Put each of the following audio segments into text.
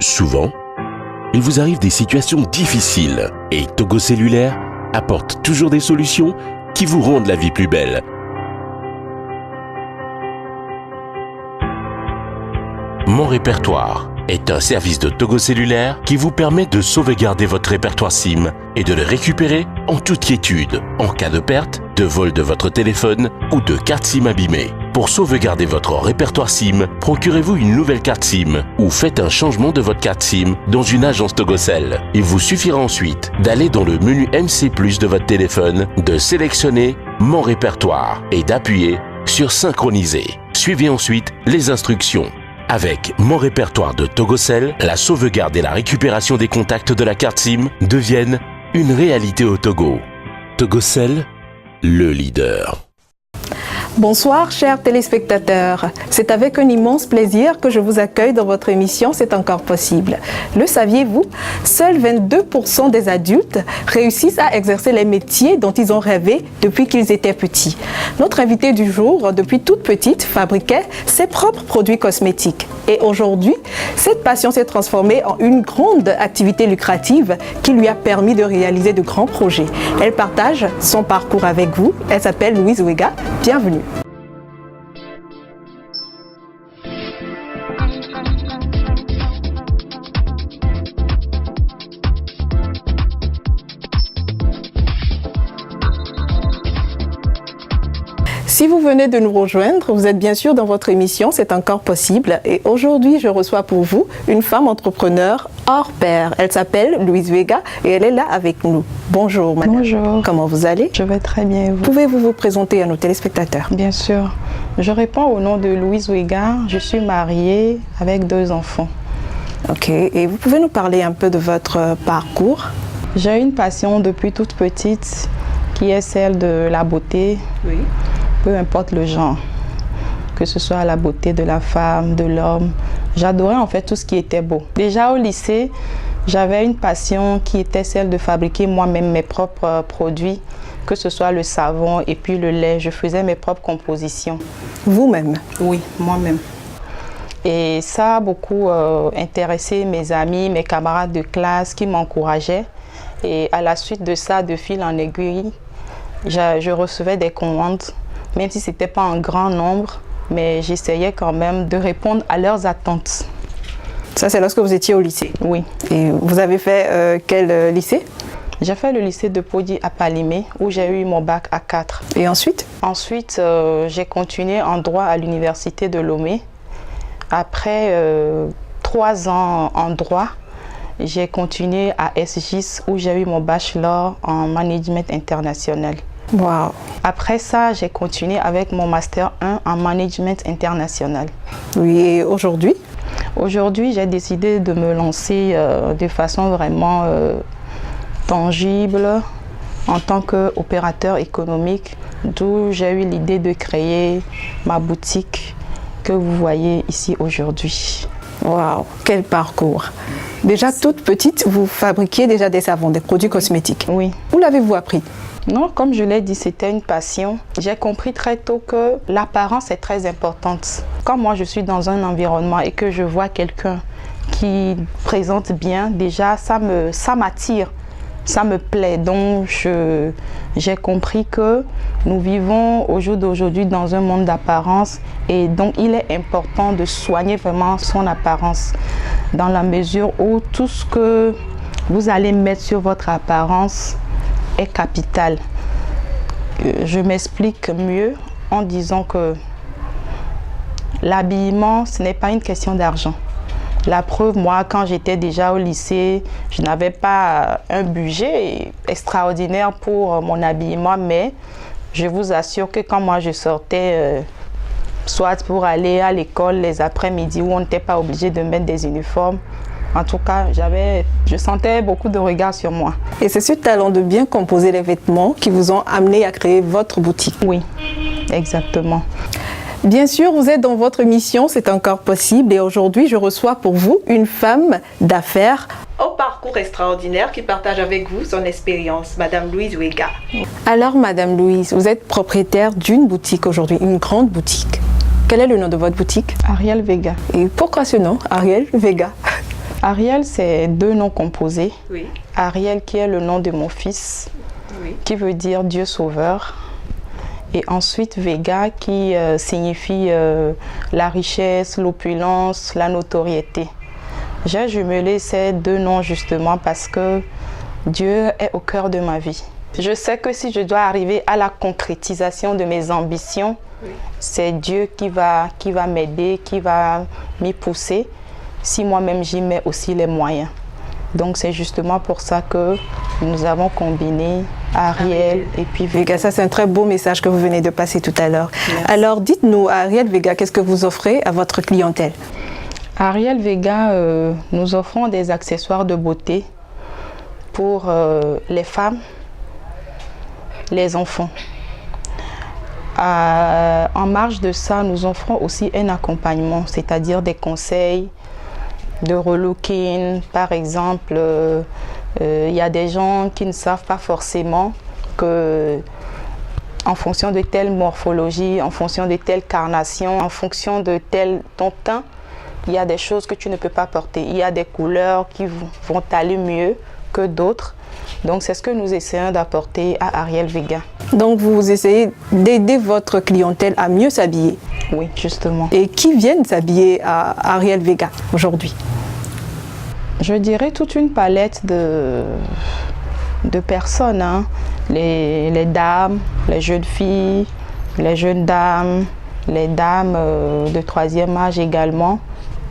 Souvent, il vous arrive des situations difficiles et Togo Cellulaire apporte toujours des solutions qui vous rendent la vie plus belle. Mon répertoire est un service de Togo Cellulaire qui vous permet de sauvegarder votre répertoire SIM et de le récupérer en toute quiétude en cas de perte, de vol de votre téléphone ou de carte SIM abîmée. Pour sauvegarder votre répertoire SIM, procurez-vous une nouvelle carte SIM ou faites un changement de votre carte SIM dans une agence TogoCell. Il vous suffira ensuite d'aller dans le menu MC+ de votre téléphone, de sélectionner Mon répertoire et d'appuyer sur Synchroniser. Suivez ensuite les instructions. Avec Mon répertoire de TogoCell, la sauvegarde et la récupération des contacts de la carte SIM deviennent une réalité au Togo. TogoCell, le leader. Bonsoir chers téléspectateurs, c'est avec un immense plaisir que je vous accueille dans votre émission C'est encore possible. Le saviez-vous? Seuls 22% des adultes réussissent à exercer les métiers dont ils ont rêvé depuis qu'ils étaient petits. Notre invitée du jour, depuis toute petite, fabriquait ses propres produits cosmétiques. Et aujourd'hui, cette passion s'est transformée en une grande activité lucrative qui lui a permis de réaliser de grands projets. Elle partage son parcours avec vous. Elle s'appelle Louise Wega. Bienvenue. Si vous venez de nous rejoindre, vous êtes bien sûr dans votre émission C'est encore possible. Et aujourd'hui, je reçois pour vous une femme entrepreneur hors pair. Elle s'appelle Louise Wega et elle est là avec nous. Bonjour madame. Bonjour. Comment vous allez? Je vais très bien et vous? Pouvez-vous vous présenter à nos téléspectateurs? Bien sûr. Je réponds au nom de Louise Wega. Je suis mariée avec 2 enfants. Ok. Et vous pouvez nous parler un peu de votre parcours? J'ai une passion depuis toute petite qui est celle de la beauté. Oui. Peu importe le genre, que ce soit la beauté de la femme, de l'homme. J'adorais en fait tout ce qui était beau. Déjà au lycée, j'avais une passion qui était celle de fabriquer moi-même mes propres produits, que ce soit le savon et puis le lait. Je faisais mes propres compositions. Vous-même? Oui, moi-même. Et ça a beaucoup intéressé mes amis, mes camarades de classe qui m'encourageaient. Et à la suite de ça, de fil en aiguille, je recevais des commandes. Même si ce n'était pas un grand nombre, mais j'essayais quand même de répondre à leurs attentes. Ça, c'est lorsque vous étiez au lycée? Oui. Et vous avez fait quel lycée? J'ai fait le lycée de Podi à Palimé, où j'ai eu mon bac à 4. Et ensuite? Ensuite, j'ai continué en droit à l'université de Lomé. Après 3 ans en droit, j'ai continué à SGIS, où j'ai eu mon bachelor en management international. Wow. Après ça, j'ai continué avec mon Master 1 en Management International. Oui, et aujourd'hui? Aujourd'hui, j'ai décidé de me lancer de façon vraiment tangible en tant qu'opérateur économique, d'où j'ai eu l'idée de créer ma boutique que vous voyez ici aujourd'hui. Waouh, quel parcours! Déjà toute petite, vous fabriquiez déjà des savons, des produits cosmétiques. Oui. Où l'avez-vous appris? Non, comme je l'ai dit, c'était une passion. J'ai compris très tôt que l'apparence est très importante. Quand moi je suis dans un environnement et que je vois quelqu'un qui présente bien, déjà ça m'attire, ça me plaît. Donc j'ai compris que nous vivons au jour d'aujourd'hui dans un monde d'apparence et donc il est important de soigner vraiment son apparence dans la mesure où tout ce que vous allez mettre sur votre apparence est capital. Je m'explique mieux en disant que l'habillement, ce n'est pas une question d'argent. La preuve, moi, quand j'étais déjà au lycée, je n'avais pas un budget extraordinaire pour mon habillement, mais je vous assure que quand moi je sortais, soit pour aller à l'école les après-midi où on n'était pas obligé de mettre des uniformes, en tout cas, je sentais beaucoup de regards sur moi. Et c'est ce talent de bien composer les vêtements qui vous ont amené à créer votre boutique? Oui, exactement. Bien sûr, vous êtes dans votre émission C'est encore possible et aujourd'hui, je reçois pour vous une femme d'affaires au parcours extraordinaire qui partage avec vous son expérience, Madame Louise Wega. Alors, Madame Louise, vous êtes propriétaire d'une boutique aujourd'hui, une grande boutique. Quel est le nom de votre boutique? Ariel Vega. Et pourquoi ce nom, Ariel Vega? Ariel, c'est 2 noms composés. Oui. Ariel qui est le nom de mon fils, Oui. qui veut dire Dieu sauveur. Et ensuite Vega qui signifie la richesse, l'opulence, la notoriété. J'ai jumelé ces 2 noms justement parce que Dieu est au cœur de ma vie. Je sais que si je dois arriver à la concrétisation de mes ambitions, oui, c'est Dieu qui va m'aider, qui va m'y pousser, si moi-même j'y mets aussi les moyens. Donc c'est justement pour ça que nous avons combiné Ariel et puis Vega. Ça c'est un très beau message que vous venez de passer tout à l'heure. Alors dites-nous, Ariel Vega, qu'est-ce que vous offrez à votre clientèle? Ariel Vega, nous offrons des accessoires de beauté pour les femmes, les enfants. En marge de ça, nous offrons aussi un accompagnement, c'est-à-dire des conseils de relooking. Par exemple, y a des gens qui ne savent pas forcément que en fonction de telle morphologie, en fonction de telle carnation, en fonction de ton teint, il y a des choses que tu ne peux pas porter. Il y a des couleurs qui vont aller mieux que d'autres. Donc c'est ce que nous essayons d'apporter à Ariel Vega. Donc vous essayez d'aider votre clientèle à mieux s'habiller? Oui, justement. Et qui viennent s'habiller à Ariel Vega aujourd'hui? Je dirais toute une palette de personnes, hein. Les dames, les jeunes filles, les jeunes dames, les dames de 3e âge également,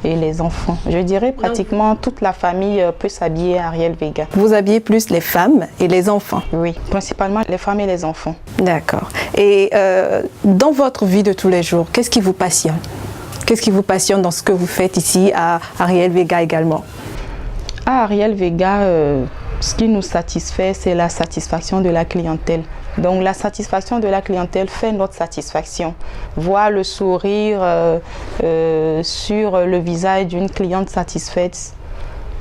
et les enfants. Je dirais pratiquement toute la famille peut s'habiller à Ariel Vega. Vous habillez plus les femmes et les enfants? Oui, principalement les femmes et les enfants. D'accord. Et dans votre vie de tous les jours, qu'est-ce qui vous passionne? Qu'est-ce qui vous passionne dans ce que vous faites ici à Ariel Vega également? À Ariel Vega, ce qui nous satisfait, c'est la satisfaction de la clientèle. Donc la satisfaction de la clientèle fait notre satisfaction. Voir le sourire sur le visage d'une cliente satisfaite,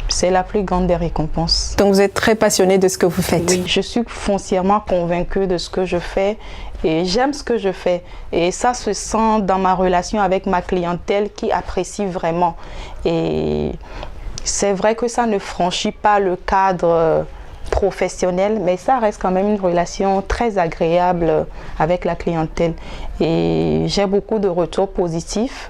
c'est la plus grande des récompenses. Donc vous êtes très passionné de ce que vous faites? Oui, je suis foncièrement convaincue de ce que je fais et j'aime ce que je fais. Et ça se sent dans ma relation avec ma clientèle qui apprécie vraiment. Et c'est vrai que ça ne franchit pas le cadre professionnel, mais ça reste quand même une relation très agréable avec la clientèle. Et j'ai beaucoup de retours positifs.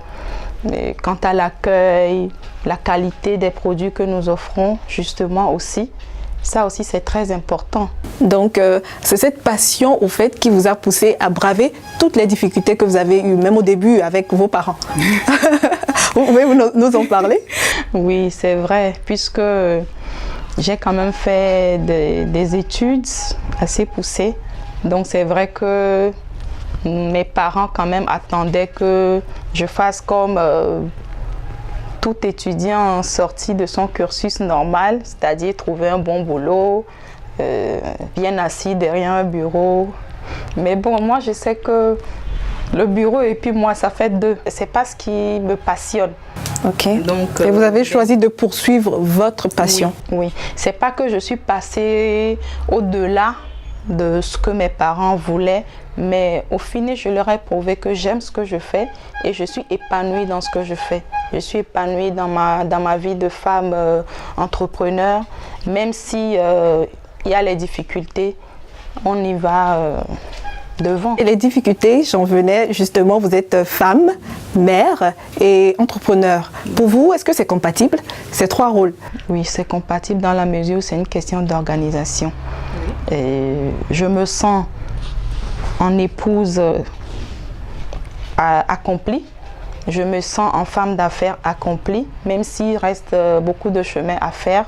Mais quant à l'accueil, la qualité des produits que nous offrons, justement aussi, ça aussi c'est très important. Donc c'est cette passion au fait qui vous a poussé à braver toutes les difficultés que vous avez eues, même au début avec vos parents. Vous pouvez nous en parler? Oui, c'est vrai, puisque j'ai quand même fait des études assez poussées. Donc c'est vrai que mes parents quand même attendaient que je fasse comme tout étudiant sorti de son cursus normal, c'est-à-dire trouver un bon boulot, bien assis derrière un bureau. Mais bon, moi je sais que le bureau et puis moi ça fait 2. C'est pas ce qui me passionne. Ok. Donc, et vous avez choisi de poursuivre votre passion? Oui, oui. C'est pas que je suis passée au-delà de ce que mes parents voulaient, mais au final, je leur ai prouvé que j'aime ce que je fais et je suis épanouie dans ce que je fais. Je suis épanouie dans ma vie de femme entrepreneur, même si il y a les difficultés, on y va devant. Et les difficultés, j'en venais justement, vous êtes femme, mère et entrepreneur. Pour vous, est-ce que c'est compatible, ces 3 rôles? Oui, c'est compatible dans la mesure où c'est une question d'organisation. Oui. Et je me sens en épouse accomplie. Je me sens en femme d'affaires accomplie, même s'il reste beaucoup de chemin à faire.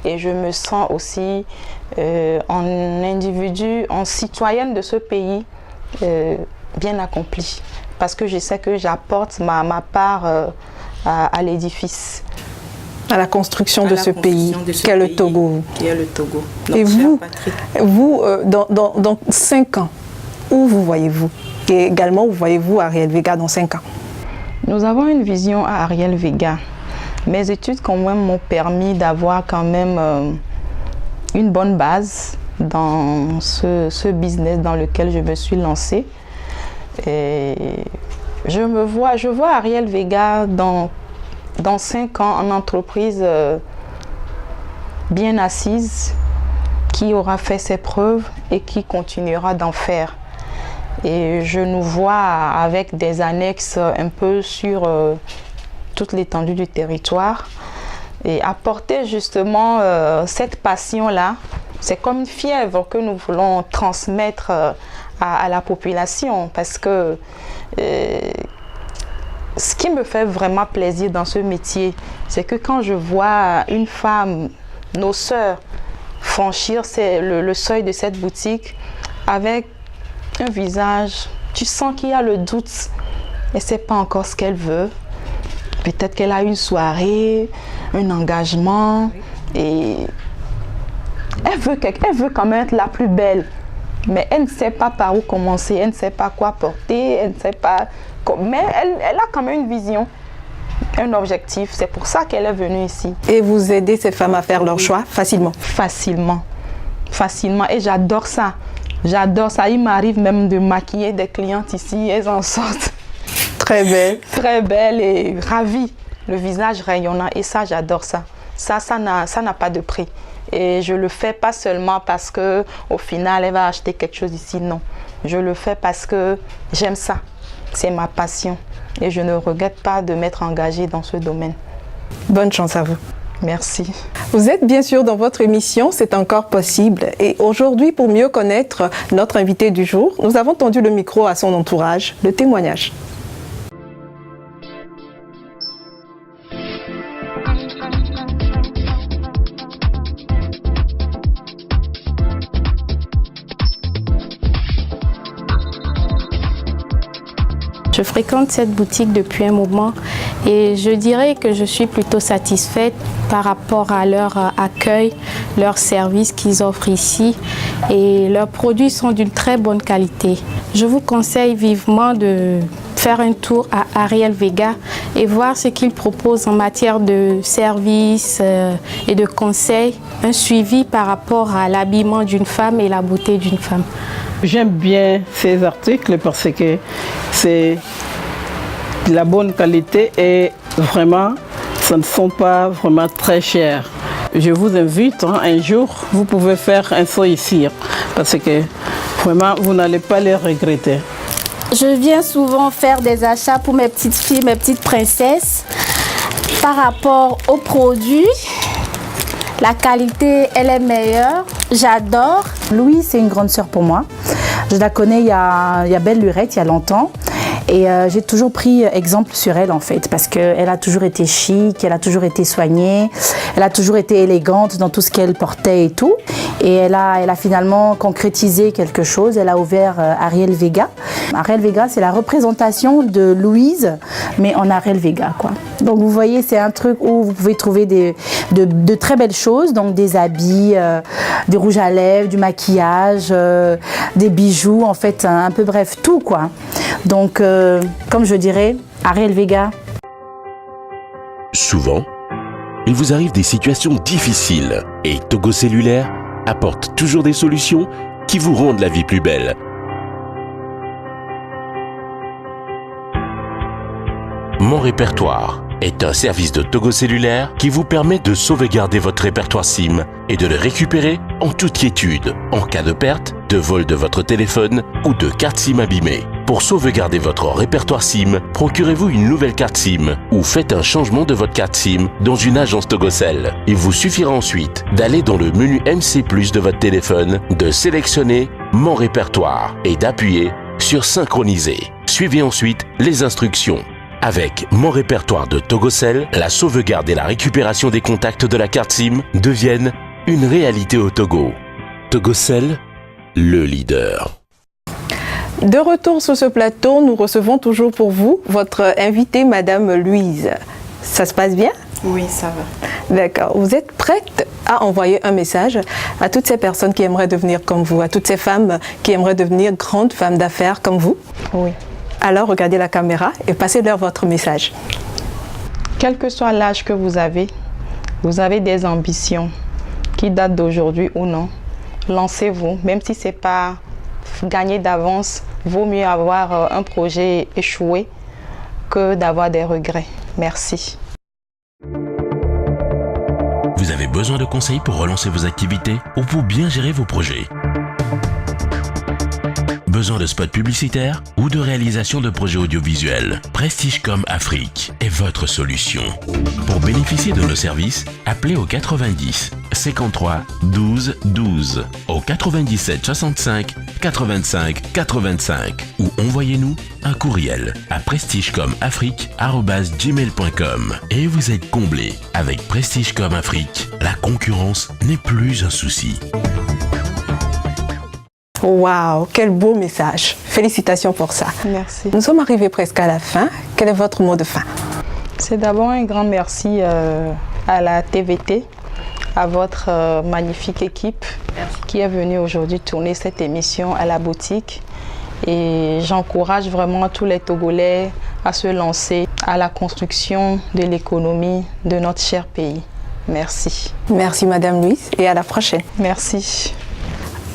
Et je me sens aussi en individu, en citoyenne de ce pays bien accomplie. Parce que je sais que j'apporte ma part à l'édifice. À la construction de ce pays, qu'est le Togo. Qui est le Togo. Donc, et vous dans 5 ans, où vous voyez-vous? Et également, où voyez-vous Ariel Vega dans 5 ans? Nous avons une vision à Ariel Vega. Mes études quand même m'ont permis d'avoir quand même une bonne base dans ce business dans lequel je me suis lancée. Et je vois Ariel Vega dans dans 5 ans en entreprise bien assise, qui aura fait ses preuves et qui continuera d'en faire. Et je nous vois avec des annexes un peu sur toute l'étendue du territoire et apporter justement cette passion-là. C'est comme une fièvre que nous voulons transmettre à la population, parce que ce qui me fait vraiment plaisir dans ce métier, c'est que quand je vois une femme, nos sœurs, franchir le seuil de cette boutique avec un visage, tu sens qu'il y a le doute, elle ne sait pas encore ce qu'elle veut. Peut-être qu'elle a une soirée, un engagement, et elle veut quand même être la plus belle. Mais elle ne sait pas par où commencer, elle ne sait pas quoi porter, elle ne sait pas... Mais elle a quand même une vision, un objectif. C'est pour ça qu'elle est venue ici. Et vous aidez ces femmes à faire leur choix facilement? Facilement. Facilement. Et j'adore ça. J'adore ça. Il m'arrive même de maquiller des clientes ici. Elles en sortent très belles. Très belles et ravies. Le visage rayonnant. Et ça, j'adore ça. Ça n'a pas de prix. Et je le fais pas seulement parce que au final, elle va acheter quelque chose ici. Non. Je le fais parce que j'aime ça. C'est ma passion. Et je ne regrette pas de m'être engagée dans ce domaine. Bonne chance à vous. Merci. Vous êtes bien sûr dans votre émission C'est encore possible. Et aujourd'hui, pour mieux connaître notre invité du jour, nous avons tendu le micro à son entourage, le témoignage. Je fréquente cette boutique depuis un moment et je dirais que je suis plutôt satisfaite par rapport à leur accueil, leur service qu'ils offrent ici, et leurs produits sont d'une très bonne qualité. Je vous conseille vivement de faire un tour à Ariel Vega et voir ce qu'ils proposent en matière de services et de conseils, un suivi par rapport à l'habillement d'une femme et la beauté d'une femme. J'aime bien ces articles parce que c'est de la bonne qualité et vraiment, ce ne sont pas vraiment très chers. Je vous invite, un jour, vous pouvez faire un saut ici parce que vraiment, vous n'allez pas les regretter. Je viens souvent faire des achats pour mes petites filles, mes petites princesses. Par rapport aux produits, la qualité, elle est meilleure. J'adore. Louise, c'est une grande sœur pour moi. Je la connais il y a belle lurette, il y a longtemps. Et j'ai toujours pris exemple sur elle en fait, parce qu'elle a toujours été chic, elle a toujours été soignée, elle a toujours été élégante dans tout ce qu'elle portait et tout. Et elle a finalement concrétisé quelque chose, elle a ouvert Ariel Vega. Ariel Vega, c'est la représentation de Louise, mais en Ariel Vega, quoi. Donc vous voyez, c'est un truc où vous pouvez trouver de très belles choses, donc des habits, des rouges à lèvres, du maquillage, des bijoux, en fait, un peu bref, tout quoi. Donc, comme je dirais, Ariel Vega. Souvent, il vous arrive des situations difficiles et Togo Cellulaire apporte toujours des solutions qui vous rendent la vie plus belle. Mon répertoire est un service de Togo Cellulaire qui vous permet de sauvegarder votre répertoire SIM et de le récupérer en toute quiétude en cas de perte, de vol de votre téléphone ou de carte SIM abîmée. Pour sauvegarder votre répertoire SIM, procurez-vous une nouvelle carte SIM ou faites un changement de votre carte SIM dans une agence Togocel. Il vous suffira ensuite d'aller dans le menu MC+ de votre téléphone, de sélectionner Mon répertoire et d'appuyer sur Synchroniser. Suivez ensuite les instructions. Avec Mon répertoire de Togocel, la sauvegarde et la récupération des contacts de la carte SIM deviennent une réalité au Togo. Togocel, le leader. De retour sur ce plateau, nous recevons toujours pour vous votre invitée, Madame Louise. Ça se passe bien? Oui, ça va. D'accord. Vous êtes prête à envoyer un message à toutes ces personnes qui aimeraient devenir comme vous, à toutes ces femmes qui aimeraient devenir grandes femmes d'affaires comme vous? Oui. Alors regardez la caméra et passez-leur votre message. Quel que soit l'âge que vous avez des ambitions qui datent d'aujourd'hui ou non. Lancez-vous, même si ce n'est pas gagné d'avance, vaut mieux avoir un projet échoué que d'avoir des regrets. Merci. Vous avez besoin de conseils pour relancer vos activités ou pour bien gérer vos projets? Besoin de spots publicitaires ou de réalisation de projets audiovisuels? Prestigecom Afrique est votre solution. Pour bénéficier de nos services, appelez au 90 53 12 12, au 97 65 85 85 ou envoyez-nous un courriel à prestigecomafrique@gmail.com et vous êtes comblé. Avec Prestigecom Afrique, la concurrence n'est plus un souci. Waouh, quel beau message. Félicitations pour ça. Merci. Nous sommes arrivés presque à la fin. Quel est votre mot de fin? C'est d'abord un grand merci à la TVT, à votre magnifique équipe qui est venue aujourd'hui tourner cette émission à la boutique. Et j'encourage vraiment tous les Togolais à se lancer à la construction de l'économie de notre cher pays. Merci. Merci Madame Louise et à la prochaine. Merci.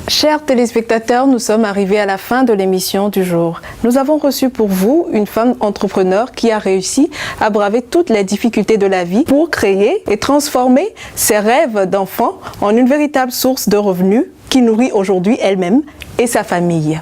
Chers téléspectateurs, nous sommes arrivés à la fin de l'émission du jour. Nous avons reçu pour vous une femme entrepreneur qui a réussi à braver toutes les difficultés de la vie pour créer et transformer ses rêves d'enfant en une véritable source de revenus qui nourrit aujourd'hui elle-même et sa famille.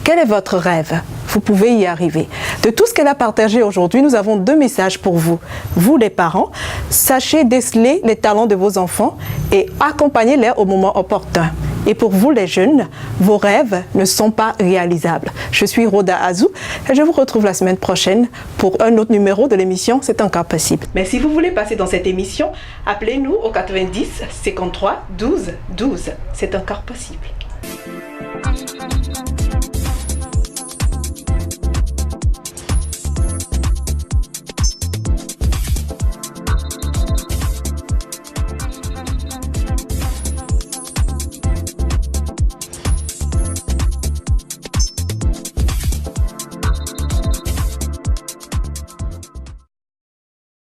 Quel est votre rêve? Vous pouvez y arriver. De tout ce qu'elle a partagé aujourd'hui, nous avons 2 messages pour vous. Vous les parents, sachez déceler les talents de vos enfants et accompagnez-les au moment opportun. Et pour vous les jeunes, vos rêves ne sont pas réalisables. Je suis Rhoda Azou et je vous retrouve la semaine prochaine pour un autre numéro de l'émission C'est encore possible. Mais si vous voulez passer dans cette émission, appelez-nous au 90 53 12 12. C'est encore possible.